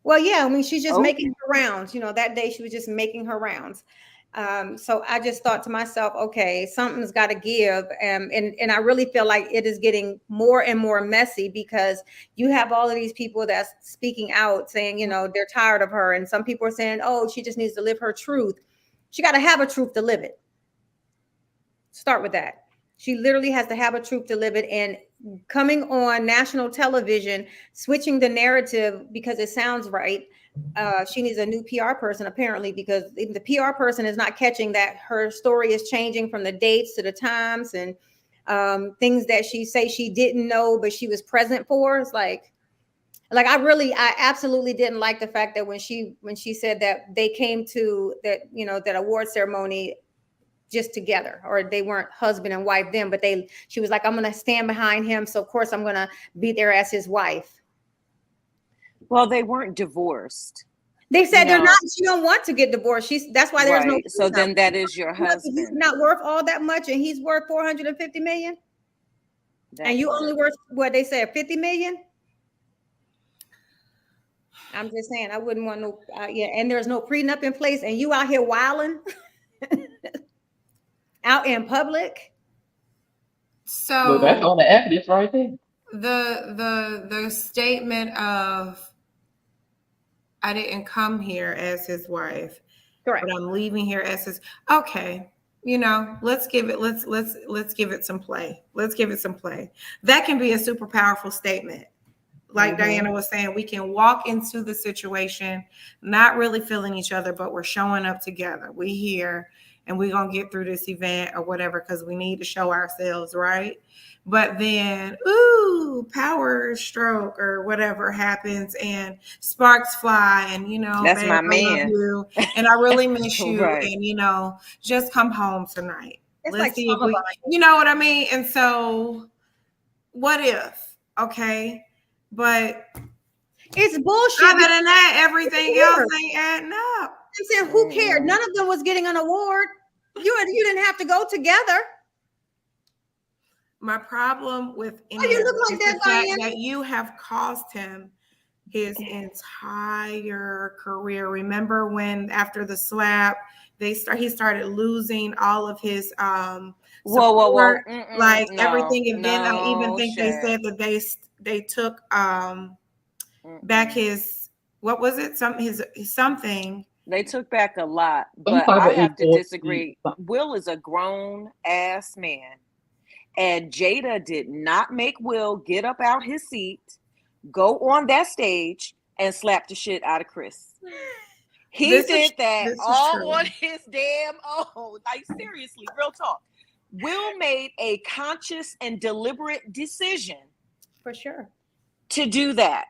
Well, yeah, I mean, she's just making her rounds. You know, that day she was just making her rounds. So I just thought to myself, okay, something's got to give. And I really feel like it is getting more and more messy, because you have all of these people that's speaking out saying, you know, they're tired of her. And some people are saying, oh, she just needs to live her truth. She got to have a truth to live it. Start with that. She literally has to have a truth to live it. And coming on national television, switching the narrative because it sounds right. She needs a new PR person, apparently, because even the PR person is not catching that her story is changing from the dates to the times, and things that she say she didn't know, but she was present for. It's like I absolutely didn't like the fact that when she said that they came to that, you know, that award ceremony just together, or they weren't husband and wife then, but she was like, I'm going to stand behind him. So of course I'm going to be there as his wife. Well, they weren't divorced. They said they're not, she don't want to get divorced. That's why there's no. So then that is your husband. He's not worth all that much, and he's worth 450 million. And you only worth what they said, 50 million. I'm just saying, I wouldn't want no, and there's no prenup in place, and you out here wilding. Out in public. So that's all the evidence right there. The statement of, I didn't come here as his wife, correct, but I'm leaving here as his. Okay, you know, let's give it some play. Let's give it some play. That can be a super powerful statement. Like Diana was saying, we can walk into the situation not really feeling each other, but we're showing up together. We here. And we're going to get through this event or whatever, because we need to show ourselves, right? But then, power stroke or whatever happens, and sparks fly, and, you know, that's babe, my I man. love you, and I really miss you. Right. And, you know, just come home tonight. It's Let's like see if we, you know what I mean? And so, what if? Okay. But it's bullshit. Other than that, everything else ain't adding up. I'm saying, who cared? None of them was getting an award. You didn't have to go together. My problem with you look like that, the fact that you have cost him his entire career. Remember when after the slap, he started losing all of his support, everything, and then I even think they said that they took back his, what was it? Something. They took back a lot, but I have to disagree. Will is a grown ass man, and Jada did not make Will get up out his seat, go on that stage, and slap the shit out of Chris. He did that all on his damn own. Like, seriously, real talk. Will made a conscious and deliberate decision, for sure, to do that.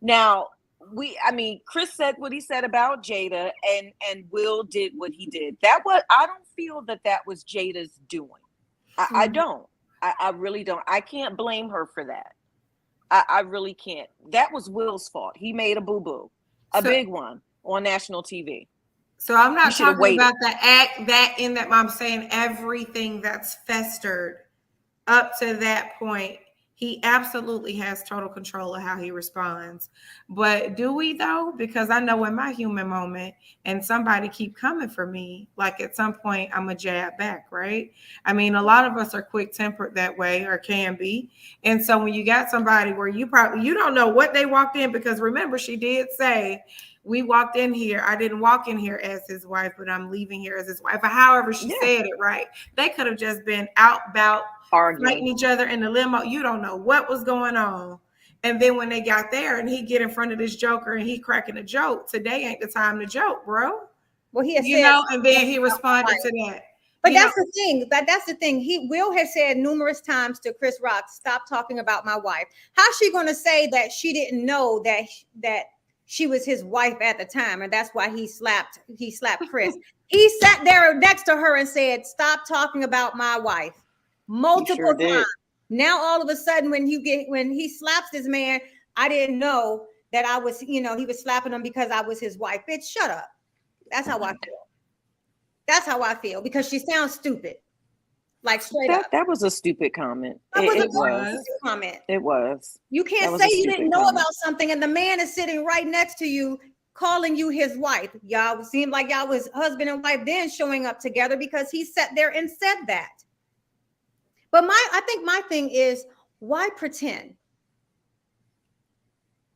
Now, Chris said what he said about Jada, and Will did what he did. I don't feel that was Jada's doing. I don't. I really don't. I can't blame her for that. I really can't. That was Will's fault. He made a boo-boo, a big one on national TV. So I'm not talking about the act that I'm saying everything that's festered up to that point. He absolutely has total control of how he responds. But do we though? Because I know in my human moment and somebody keep coming for me, like at some point I'm a jab back, right? I mean, a lot of us are quick tempered that way, or can be. And so when you got somebody where you don't know what they walked in, because remember, she did say, we walked in here. I didn't walk in here as his wife, but I'm leaving here as his wife. Or however she said it, right? They could have just been out about fighting each other in the limo. You don't know what was going on. And then when they got there and he get in front of this joker and he cracking a joke, today ain't the time to joke, bro. Well, he has said, and then he responded to that. But that's the thing. That's the thing. Will has said numerous times to Chris Rock, stop talking about my wife. How's she going to say that she didn't know that she was his wife at the time, and that's why he slapped Chris. He sat there next to her and said, stop talking about my wife, multiple times. Now all of a sudden when he slaps this man, I didn't know that I was, he was slapping him because I was his wife. Bitch, shut up. That's how I feel. That's how I feel, because she sounds stupid. Like straight up. That was a stupid comment. It was. Comment. It was. You can't say you didn't know about something and the man is sitting right next to you calling you his wife. Y'all seemed like y'all was husband and wife then showing up together because he sat there and said that. But I think my thing is, why pretend?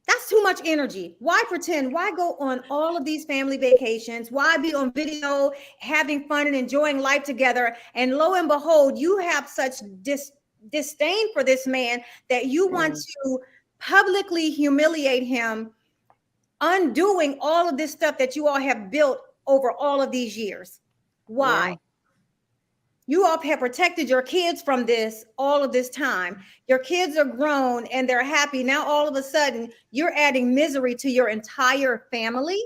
That's too much energy. Why pretend? Why go on all of these family vacations? Why be on video, having fun and enjoying life together? And lo and behold, you have such disdain for this man that you want to publicly humiliate him, undoing all of this stuff that you all have built over all of these years. Why? Yeah. You all have protected your kids from this all of this time. Your kids are grown and they're happy. Now, all of a sudden, you're adding misery to your entire family.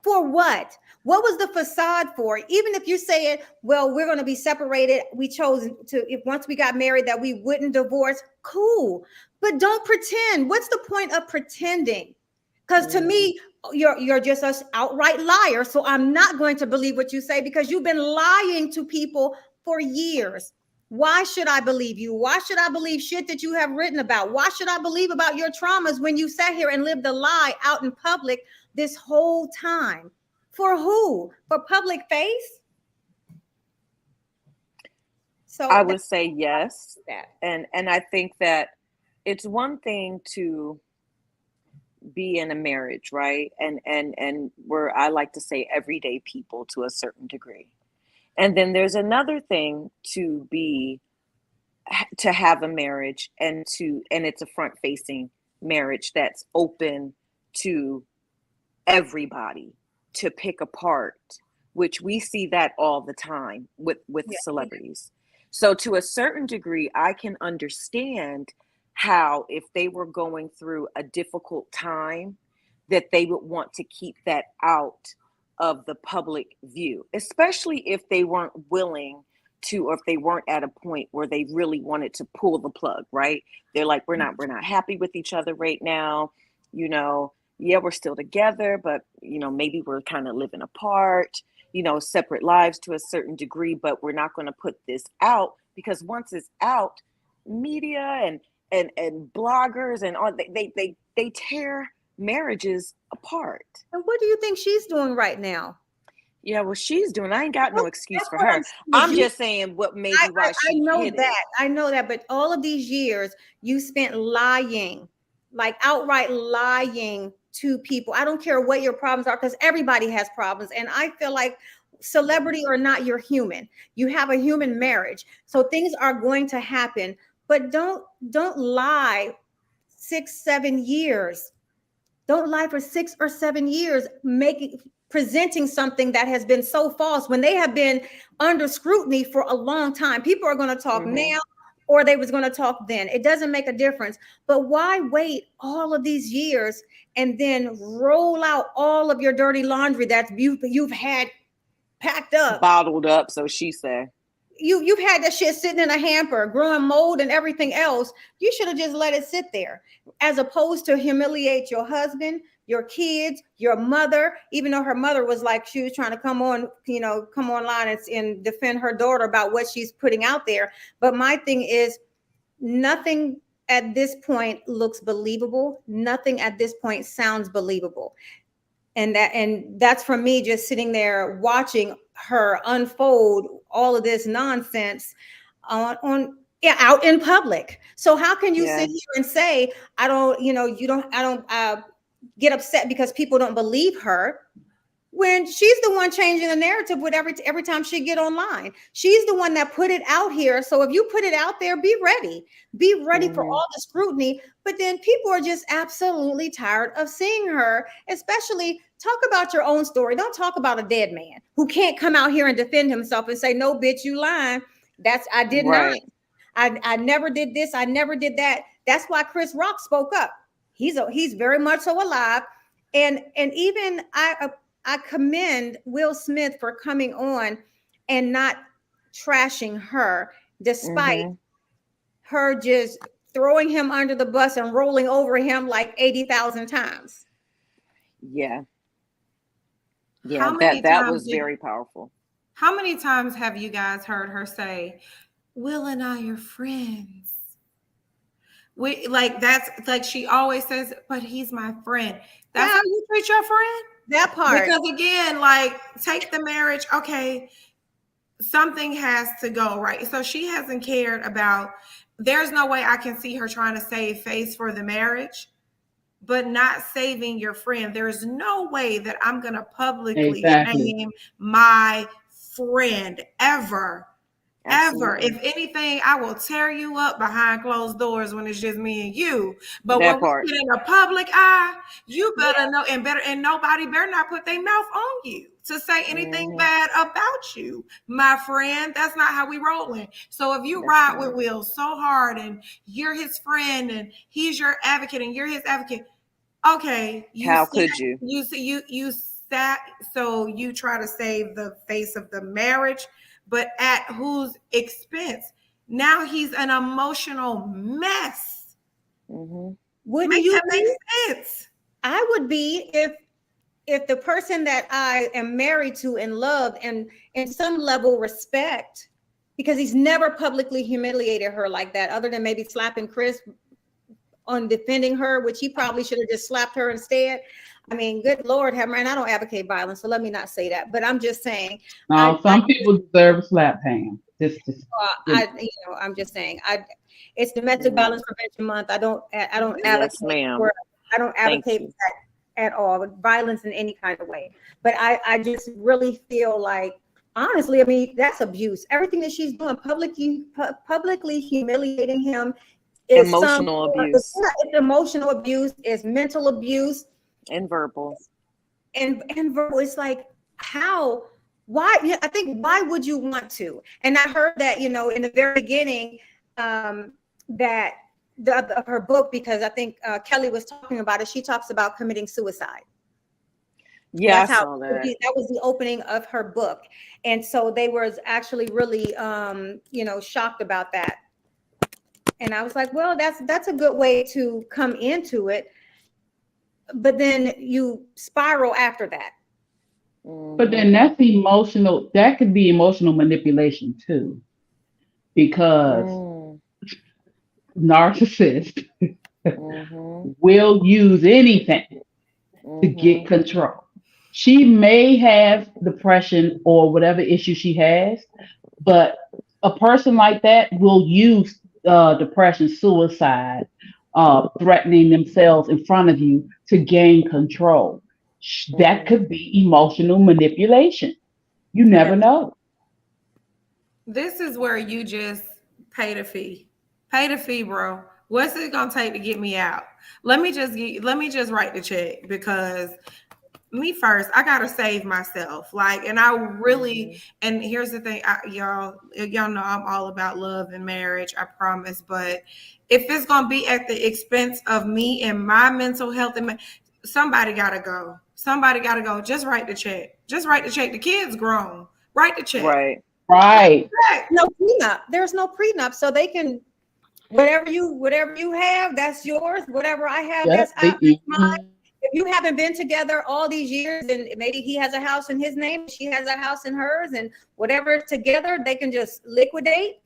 For what? What was the facade for? Even if you say it, well, we're going to be separated. We chose to, if once we got married, that we wouldn't divorce. Cool. But don't pretend. What's the point of pretending? Because to me, you're just an outright liar. So I'm not going to believe what you say, because you've been lying to people for years. Why should I believe you? Why should I believe shit that you have written about? Why should I believe about your traumas when you sat here and lived a lie out in public this whole time? For who? For public face? So I would say yes. And I think that it's one thing to be in a marriage, right? And we're, I like to say, everyday people to a certain degree. And then there's another thing to have a marriage and it's a front facing marriage that's open to everybody to pick apart, which we see that all the time with celebrities. So to a certain degree, I can understand how, if they were going through a difficult time, that they would want to keep that out of the public view, especially if they weren't willing to, or if they weren't at a point where they really wanted to pull the plug, right? They're like, we're not happy with each other right now. Yeah, we're still together, but maybe we're kind of living apart, separate lives to a certain degree, but we're not going to put this out, because once it's out, media and bloggers and all, they tear marriages apart. And what do you think she's doing right now? Yeah, well, she's doing, I ain't got no excuse for her. I'm just saying what maybe why she I know that, but all of these years you spent lying, like outright lying to people. I don't care what your problems are, because everybody has problems. And I feel like, celebrity or not, you're human. You have a human marriage. So things are going to happen. But don't lie 6-7 years. Don't lie for 6 or 7 years, presenting something that has been so false when they have been under scrutiny for a long time. People are going to talk now. or they was going to talk then. It doesn't make a difference. But why wait all of these years and then roll out all of your dirty laundry that you've had packed up, bottled up, so she said. You've had that shit sitting in a hamper, growing mold and everything else. You should have just let it sit there, as opposed to humiliate your husband, your kids, your mother. Even though her mother was like, she was trying to come online and defend her daughter about what she's putting out there. But my thing is, nothing at this point looks believable. Nothing at this point sounds believable. And that's for me, just sitting there watching her unfold all of this nonsense out in public. So how can you sit here and say, I don't get upset because people don't believe her, when she's the one changing the narrative with every time she get online? She's the one that put it out here. So if you put it out there, be ready for all the scrutiny. But then people are just absolutely tired of seeing her. Especially, talk about your own story. Don't talk about a dead man who can't come out here and defend himself and say, no, bitch, you lying. I did not. I never did this. I never did that. That's why Chris Rock spoke up. He's very much so alive. And even I commend Will Smith for coming on and not trashing her, despite her just throwing him under the bus and rolling over him like 80,000 times. Yeah. Yeah, that was very powerful. How many times have you guys heard her say, Will and I are friends? That's like she always says, but he's my friend. That's how you treat your friend? That part. Because again, like, take the marriage. Okay, something has to go, right? So she hasn't cared about, there's no way I can see her trying to save face for the marriage, but not saving your friend. There's no way that I'm going to publicly name my friend ever. Absolutely. Ever. If anything, I will tear you up behind closed doors when it's just me and you. But when we get in the public eye, you better know, and nobody better not put their mouth on you to say anything bad about you, my friend. That's not how we rolling. So if you ride with Will so hard and you're his friend and he's your advocate and you're his advocate, okay, could you? You sat, so you try to save the face of the marriage, but at whose expense? Now he's an emotional mess. Wouldn't you make sense? I would be if the person that I am married to and love and in some level respect, because he's never publicly humiliated her like that, other than maybe slapping Chris on defending her, which he probably should have just slapped her instead. I mean, good Lord, have mercy. I don't advocate violence, so let me not say that. But I'm just saying. No, some people deserve a slap, Pam. I'm just saying. It's Domestic Violence Prevention Month. I don't advocate for. I don't advocate for that at all. Violence in any kind of way. But I just really feel like, honestly, I mean, that's abuse. Everything that she's doing, publicly humiliating him, is emotional abuse. It's emotional abuse. It's mental abuse. And verbal. And verbal. It's like, why? I think, why would you want to? And I heard that, in the very beginning, that her book, because I think Kelly was talking about it, she talks about committing suicide. Yeah, I saw that. That was the opening of her book. And so they were actually really, shocked about that. And I was like, well, that's a good way to come into it. But then you spiral after that. But then that's emotional. That could be emotional manipulation too, because narcissists will use anything to get control. She may have depression or whatever issue she has, but a person like that will use depression, suicide, threatening themselves in front of you to gain control. That could be emotional manipulation. You never know. This is where you just pay the fee. Pay the fee, bro. What's it gonna take to get me out? Let me just write the check, because me first, I gotta save myself. Like, and I really, and here's the thing, y'all know I'm all about love and marriage, I promise. But if it's gonna be at the expense of me and my mental health, and somebody gotta go. Somebody gotta go. Just write the check. Just write the check. The kid's grown. Write the check. Right. Right. No prenup. There's no prenup, so they can whatever you have, that's yours. Whatever I have, that's mine. If you haven't been together all these years, and maybe he has a house in his name, she has a house in hers, and whatever together, they can just liquidate.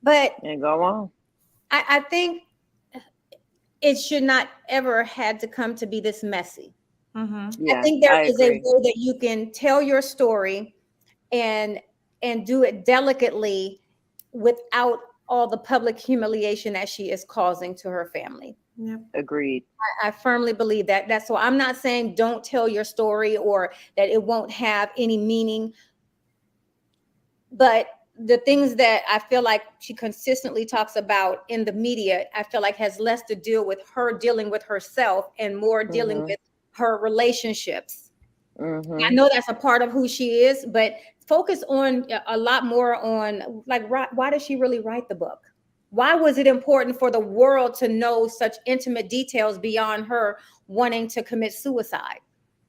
But and go on. I think it should not ever had to come to be this messy. Yeah, I think there is a way that you can tell your story and do it delicately without all the public humiliation that she is causing to her family. Yep. Agreed. I firmly believe that. That's why I'm not saying don't tell your story or that it won't have any meaning. But the things that I feel like she consistently talks about in the media, I feel like has less to do with her dealing with herself and more dealing with her relationships. I know that's a part of who she is, but focus on a lot more on like, why did she really write the book? Why was it important for the world to know such intimate details beyond her wanting to commit suicide?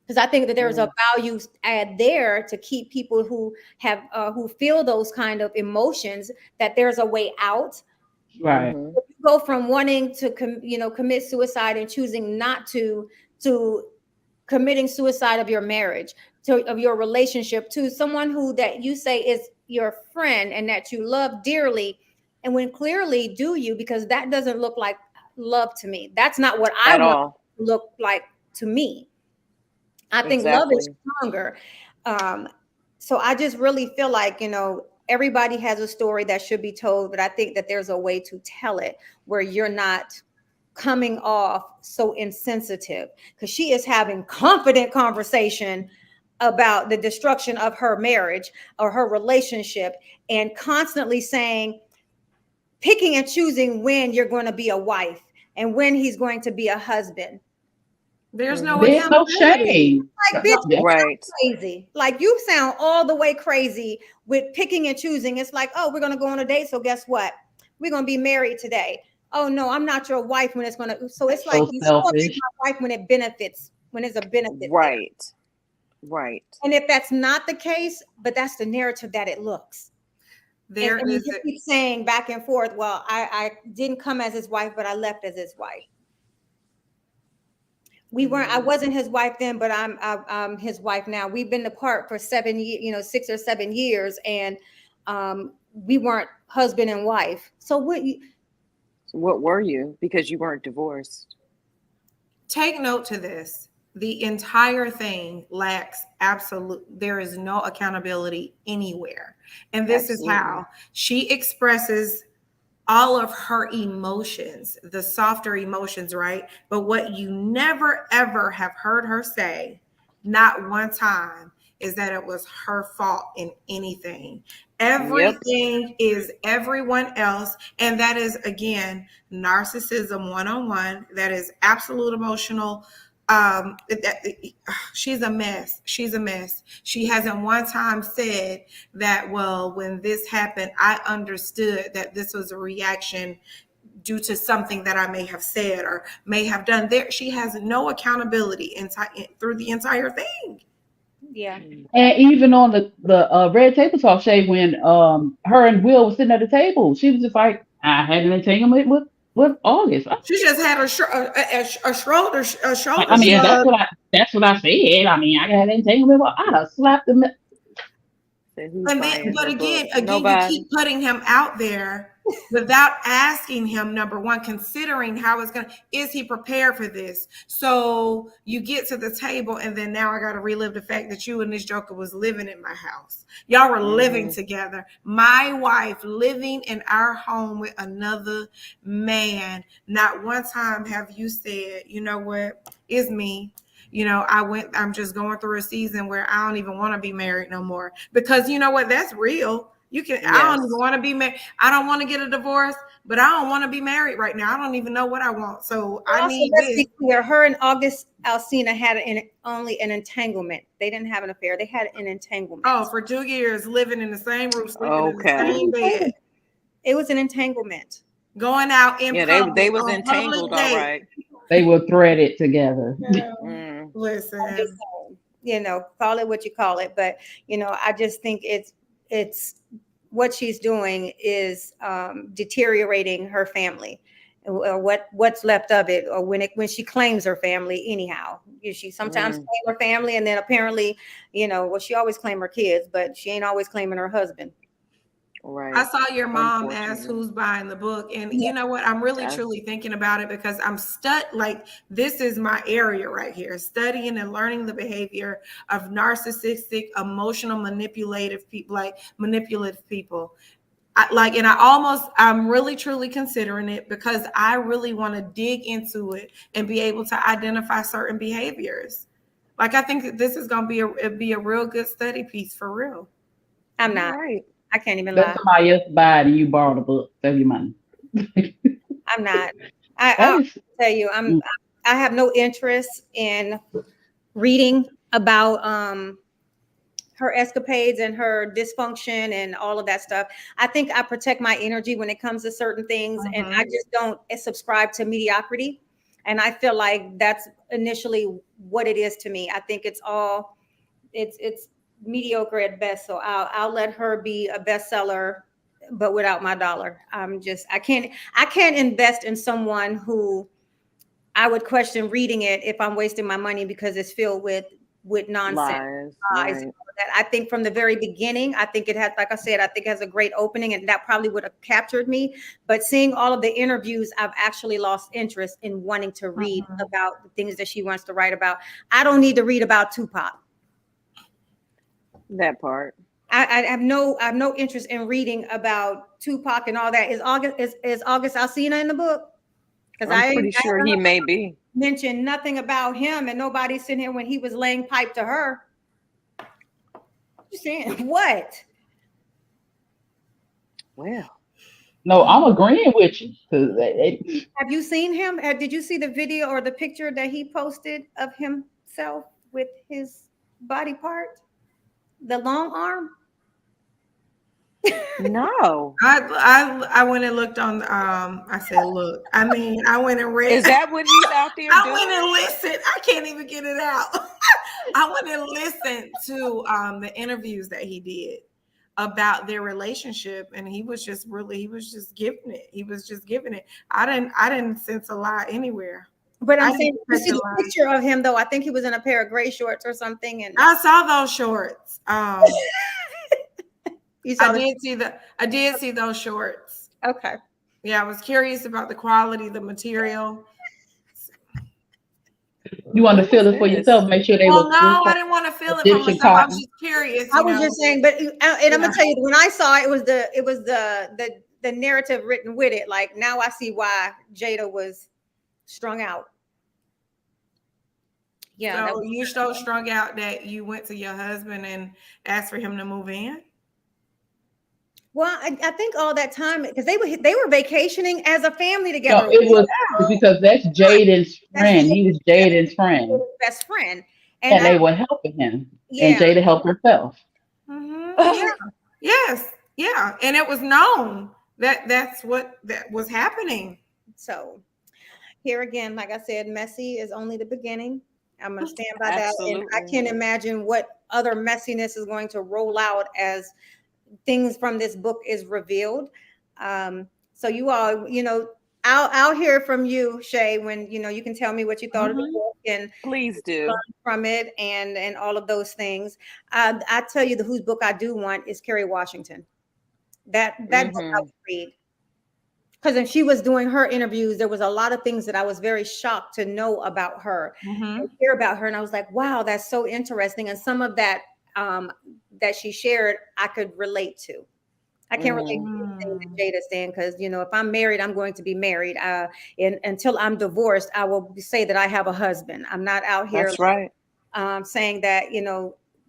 Because I think that there's a value add there to keep people who have who feel those kind of emotions, that there's a way out. Right. If you go from wanting to commit suicide and choosing not to committing suicide of your marriage, of your relationship, to someone who that you say is your friend and that you love dearly. And when clearly do you, because that doesn't look like love to me. That's not what I want to look like to me. I think love is stronger. So I just really feel like, everybody has a story that should be told, but I think that there's a way to tell it where you're not coming off so insensitive, because she is having confident conversation about the destruction of her marriage or her relationship, and constantly saying, picking and choosing when you're going to be a wife and when he's going to be a husband. There's no shame. Like, bitch, right? Crazy. Like, you sound all the way crazy with picking and choosing. It's like, oh, we're going to go on a date, so guess what? We're going to be married today. Oh no, I'm not your wife when it's going to. So it's like, you still be my wife when it benefits, when it's a benefit. Right. Right. And if that's not the case, but that's the narrative that it looks. And you keep saying back and forth, well, I didn't come as his wife, but I left as his wife. I wasn't his wife then, but I'm his wife now. We've been apart for 7 years, 6 or 7 years, and we weren't husband and wife. So what were you? Because you weren't divorced. Take note to this. The entire thing lacks there is no accountability anywhere. And this is how she expresses all of her emotions, the softer emotions, right? But what you never, ever have heard her say, not one time, is that it was her fault in anything. Everything is everyone else. And that is, again, narcissism 101. That is absolute emotional. She's a mess. She's a mess. She hasn't one time said that, well, when this happened, I understood that this was a reaction due to something that I may have said or may have done. There, she has no accountability through the entire thing. Yeah. And even on the Red Table Talk, Shay, when her and Will was sitting at the table, she was just like, I had an entanglement with August. She just had a shoulder. I mean, that's what I said. I mean, I had an entanglement. I slapped him. But again, you keep putting him out there without asking him, number one, considering how it's is he prepared for this? So you get to the table, and then now I got to relive the fact that you and this joker was living in my house. Y'all were living together. My wife living in our home with another man. Not one time have you said, you know what, it's me. I'm just going through a season where I don't even want to be married no more, because you know what? That's real. I don't even want to be married. I don't want to get a divorce. but I don't want to be married right now. I don't even know what I want. So I Also, need let's this. be clear. Her and August Alsina had only an entanglement. They didn't have an affair. They had an entanglement. Oh, for 2 years, living in the same room, sleeping in the same bed. It was an entanglement. Going out in public. They was entangled, all right. They were threaded together. Listen, call it what you call it, but I just think it's what she's doing is deteriorating her family, or what's left of it, or when she claims her family. Anyhow, she sometimes claim her family, and then apparently, she always claim her kids, but she ain't always claiming her husband. Right. I saw your mom ask who's buying the book, and you know what? I'm really truly thinking about it because I'm like, this is my area right here, studying and learning the behavior of narcissistic, emotional, manipulative people, I'm really truly considering it because I really want to dig into it and be able to identify certain behaviors. Like, I think that this is going to be a real good study piece for real. I'm not. Right. I can't even Let lie. somebody else buy it and you borrow the book. Save your money. I'm not. I'll tell you, I have no interest in reading about her escapades and her dysfunction and all of that stuff. I think I protect my energy when it comes to certain things, and I just don't subscribe to mediocrity. And I feel like that's initially what it is to me. I think it's mediocre at best. So I'll let her be a bestseller, but without my dollar. I can't invest in someone who I would question reading it if I'm wasting my money because it's filled with nonsense. Lies. Right. I think from the very beginning, I think it has, like I said, I think it has a great opening, and that probably would have captured me. But seeing all of the interviews, I've actually lost interest in wanting to read about the things that she wants to write about. I don't need to read about Tupac. That part. I have no interest in reading about Tupac and all that. Is August Alsina in the book? Because I'm pretty sure he may be. Mentioned nothing about him, and nobody's sitting here when he was laying pipe to her. You saying what? Well, no, I'm agreeing with you. Have you seen him? Did you see the video or the picture that he posted of himself with his body part? The long arm? No. I went and looked on I said, look, I went and read. Is that what he's out there doing? I went and listened. I can't even get it out. I went and listened to the interviews that he did about their relationship, and he was just giving it. He was just giving it. I didn't sense a lie anywhere. But I'm saying, you see the picture of him though. I think he was in a pair of gray shorts or something. And I saw those shorts. I did see those shorts. Okay. Yeah, I was curious about the quality, the material. You want to feel it for yourself? Make sure they were. No, I didn't want to feel it for myself. I was just curious. I was just saying, but I'm gonna tell you, when I saw it, it was the narrative written with it. Like, now I see why Jada was strung out. Yeah. So you so strung out that you went to your husband and asked for him to move in? Well, I think all that time, because they were vacationing as a family together. No, it was because that's Jaden's friend. He was Jaden's friend, best friend, and they were helping him. Yeah. And Jada helped herself. Yeah. Yes. Yeah. And it was known that that was happening. So here again, like I said, messy is only the beginning. I'm going to stand by that. And I can't imagine what other messiness is going to roll out as things from this book is revealed. So you all, I'll hear from you, Shay, when you can tell me what you thought of the book, and please do learn from it, and all of those things. I tell you, whose book I do want is Kerry Washington. That book I would read, because if she was doing her interviews, there was a lot of things that I was very shocked to know about her, and hear about her, and I was like, wow, that's so interesting. And some of that that she shared, I could relate to. I can't relate to anything that Jada's saying, because if I'm married, I'm going to be married. And until I'm divorced, I will say that I have a husband. I'm not out here. That's right. Saying that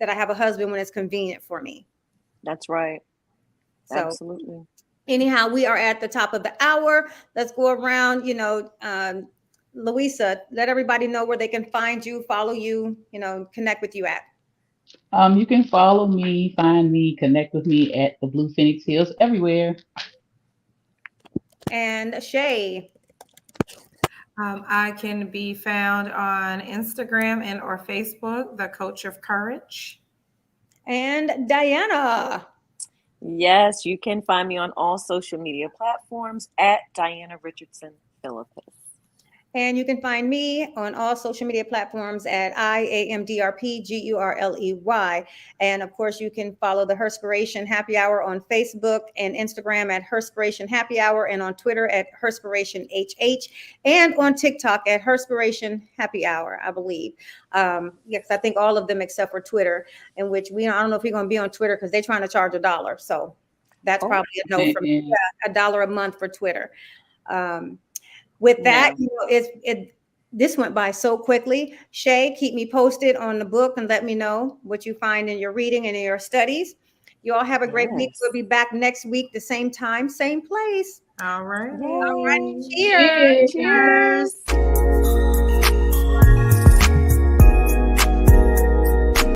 that I have a husband when it's convenient for me. That's right. So, absolutely. Anyhow, we are at the top of the hour. Let's go around, Louisa, let everybody know where they can find you, follow you, connect with you at. You can follow me, find me, connect with me at the Blue Phoenix Hills everywhere. And Shay. I can be found on Instagram and or Facebook, The Coach of Courage. And Diana. Yes, you can find me on all social media platforms at Diana Richardson Philippus. And you can find me on all social media platforms at IAMDRPGURLEY. And of course, you can follow the Herspiration Happy Hour on Facebook and Instagram at Herspiration Happy Hour, and on Twitter at Herspiration HH, and on TikTok at Herspiration Happy Hour, I believe. Yes, I think all of them except for Twitter, in which I don't know if you're going to be on Twitter because they're trying to charge $1. So that's probably a no for me. Yeah, $1 a month for Twitter. With that, this went by so quickly. Shay, keep me posted on the book and let me know what you find in your reading and in your studies. You all have a great week. We'll be back next week, the same time, same place. All right. All right. Cheers. Cheers.